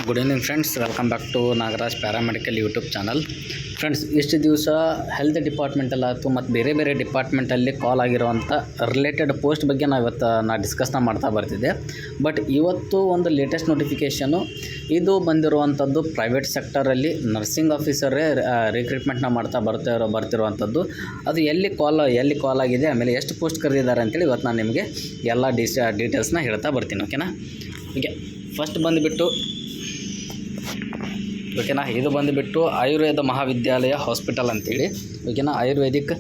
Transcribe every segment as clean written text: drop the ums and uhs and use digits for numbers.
Good evening friends, welcome back to Nagaraj paramedical YouTube channel. Friends, ಇಷ್ಟು ದಿವಸ health ಡಿಪಾರ್ಟ್ಮೆಂಟಲ್ಲಾಯ್ತು ಮತ್ತು ಬೇರೆ ಬೇರೆ ಡಿಪಾರ್ಟ್ಮೆಂಟಲ್ಲಿ ಕಾಲ್ ಆಗಿರುವಂಥ ರಿಲೇಟೆಡ್ ಪೋಸ್ಟ್ ಬಗ್ಗೆ ನಾನು ಡಿಸ್ಕಸ್ನ ಮಾಡ್ತಾ ಬರ್ತಿದ್ದೆ. ಬಟ್ ಇವತ್ತು ಒಂದು ಲೇಟೆಸ್ಟ್ ನೋಟಿಫಿಕೇಷನು ಇದು ಬಂದಿರುವಂಥದ್ದು ಪ್ರೈವೇಟ್ ಸೆಕ್ಟರಲ್ಲಿ ನರ್ಸಿಂಗ್ ಆಫೀಸರೇ ರಿಕ್ರೂಟ್ಮೆಂಟ್ನ ಮಾಡ್ತಾ ಬರ್ತಿರುವಂಥದ್ದು. ಅದು ಎಲ್ಲಿ ಕಾಲ್ ಆಗಿದೆ, ಆಮೇಲೆ ಎಷ್ಟು ಪೋಸ್ಟ್ ಕರೆದಿದ್ದಾರೆ ಅಂತೇಳಿ ಇವತ್ತು ನಾನು ನಿಮಗೆ ಎಲ್ಲ ಡೀಟೇಲ್ಸ್ನ ಹೇಳ್ತಾ ಬರ್ತೀನಿ. ಓಕೆನಾ? ಹೀಗೆ ಫಸ್ಟ್ ಬಂದುಬಿಟ್ಟು ಓಕೆನಾ, ಇದು ಬಂದುಬಿಟ್ಟು ಆಯುರ್ವೇದ ಮಹಾವಿದ್ಯಾಲಯ ಹಾಸ್ಪಿಟಲ್ ಅಂತೇಳಿ. ಓಕೆನಾ, ಆಯುರ್ವೇದಿಕ್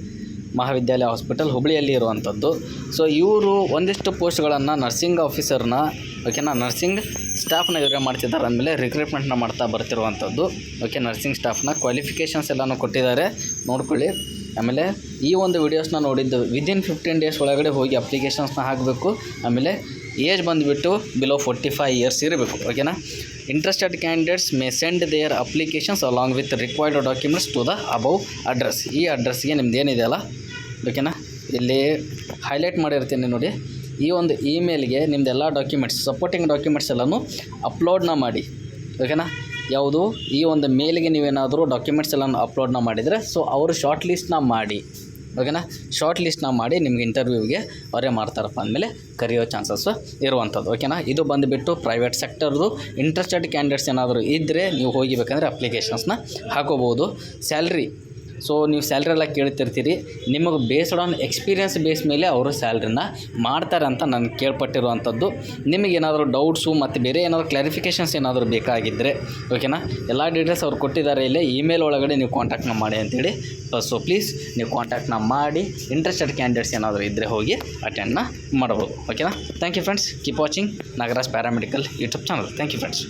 ಮಹಾವಿದ್ಯಾಲಯ ಹಾಸ್ಪಿಟಲ್ ಹುಬ್ಬಳ್ಳಿಯಲ್ಲಿ ಇರುವಂಥದ್ದು. ಸೊ ಇವರು ಒಂದಿಷ್ಟು ಪೋಸ್ಟ್ಗಳನ್ನು ನರ್ಸಿಂಗ್ ಆಫೀಸರ್ನ ಓಕೆನಾ ನರ್ಸಿಂಗ್ ಸ್ಟಾಫ್ನ ಇವರೇ ಮಾಡ್ತಿದ್ದಾರೆ ಅಂದಮೇಲೆ ರಿಕ್ರೂಟ್ಮೆಂಟ್ನ ಮಾಡ್ತಾ ಬರ್ತಿರುವಂಥದ್ದು. ಓಕೆ, ನರ್ಸಿಂಗ್ ಸ್ಟಾಫ್ನ ಕ್ವಾಲಿಫಿಕೇಷನ್ಸ್ ಎಲ್ಲನೂ ಕೊಟ್ಟಿದ್ದಾರೆ, ನೋಡ್ಕೊಳ್ಳಿ. ಆಮೇಲೆ ಈ ಒಂದು ವಿಡಿಯೋಸ್ನ ನೋಡಿದ್ದು ವಿದಿನ್ 15 ಡೇಸ್ ಒಳಗಡೆ ಹೋಗಿ ಅಪ್ಲಿಕೇಶನ್ಸ್ನ ಹಾಕಬೇಕು. ಆಮೇಲೆ ಏಜ್ ಬಂದುಬಿಟ್ಟು ಬಿಲೋ 45 ಇಯರ್ಸ್ ಇರಬೇಕು. ಓಕೆನಾ? Interested candidates may send their applications along with required documents to the above address. ಈ ಅಡ್ರೆಸ್ಗೆ ನಿಮ್ದು ಏನಿದೆ ಅಲ್ಲ, ಓಕೆನಾ, ಇಲ್ಲಿ ಹೈಲೈಟ್ ಮಾಡಿರ್ತೀನಿ ನೋಡಿ. ಈ ಒಂದು ಇಮೇಲ್ಗೆ ನಿಮ್ಮದೆಲ್ಲ ಡಾಕ್ಯುಮೆಂಟ್ಸ್, ಸಪೋರ್ಟಿಂಗ್ ಡಾಕ್ಯುಮೆಂಟ್ಸ್ ಎಲ್ಲನೂ ಅಪ್ಲೋಡ್ನ ಮಾಡಿ. ಓಕೆನಾ? ಯಾವುದು ಈ ಒಂದು ಮೇಲ್ಗೆ ನೀವೇನಾದರೂ ಡಾಕ್ಯುಮೆಂಟ್ಸ್ ಎಲ್ಲನೂ ಅಪ್ಲೋಡ್ನ ಮಾಡಿದರೆ ಸೊ ಅವರು ಶಾರ್ಟ್ ಲಿಸ್ಟ್ನ ಮಾಡಿ. ಓಕೆನಾ? ಶಾರ್ಟ್ ಲಿಸ್ಟ್ನ ಮಾಡಿ ನಿಮ್ಗೆ ಇಂಟರ್ವ್ಯೂಗೆ ಅವರೇ ಮಾಡ್ತಾರಪ್ಪ ಅಂದಮೇಲೆ ಕರೆಯೋ ಚಾನ್ಸಸ್ಸು ಇರುವಂಥದ್ದು. ಓಕೆನಾ? ಇದು ಬಂದುಬಿಟ್ಟು ಪ್ರೈವೇಟ್ ಸೆಕ್ಟರ್ದು. ಇಂಟ್ರೆಸ್ಟೆಡ್ ಕ್ಯಾಂಡಿಡೇಟ್ಸ್ ಏನಾದರೂ ಇದ್ದರೆ ನೀವು ಹೋಗಿಬೇಕಂದ್ರೆ ಅಪ್ಲಿಕೇಶನ್ಸ್ನ ಹಾಕೋಬೋದು. ಸ್ಯಾಲ್ರಿ, ಸೊ ನೀವು ಸ್ಯಾಲ್ರಿ ಎಲ್ಲ ಕೇಳ್ತಿರ್ತೀರಿ, ನಿಮಗೆ ಬೇಸ್ಡ್ ಆನ್ ಎಕ್ಸ್ಪೀರಿಯನ್ಸ್ ಬೇಸ್ ಮೇಲೆ ಅವರು ಸ್ಯಾಲ್ರಿನ ಮಾಡ್ತಾರೆ ಅಂತ ನಾನು ಕೇಳ್ಪಟ್ಟಿರುವಂಥದ್ದು. ನಿಮಗೇನಾದರೂ ಡೌಟ್ಸು ಮತ್ತು ಬೇರೆ ಏನಾದರೂ ಕ್ಲಾರಿಫಿಕೇಷನ್ಸ್ ಏನಾದರೂ ಬೇಕಾಗಿದ್ದರೆ ಓಕೆನಾ, ಎಲ್ಲ ಡೀಟೇಲ್ಸ್ ಅವ್ರು ಕೊಟ್ಟಿದ್ದಾರೆ. ಇಲ್ಲೇ ಇಮೇಲ್ ಒಳಗಡೆ ನೀವು ಕಾಂಟ್ಯಾಕ್ಟ್ನ ಮಾಡಿ ಅಂತೇಳಿ. ಸೊ ಪ್ಲೀಸ್ ನೀವು ಕಾಂಟ್ಯಾಕ್ಟ್ನ ಮಾಡಿ ಇಂಟ್ರೆಸ್ಟೆಡ್ ಕ್ಯಾಂಡಿಡೇಟ್ಸ್ ಏನಾದರೂ ಇದ್ದರೆ ಹೋಗಿ ಅಟೆಂಡ್ನ ಮಾಡ್ಬೋದು. ಓಕೆನಾ? Thank you friends. Keep watching Nagaraj paramedical YouTube channel. Thank you friends.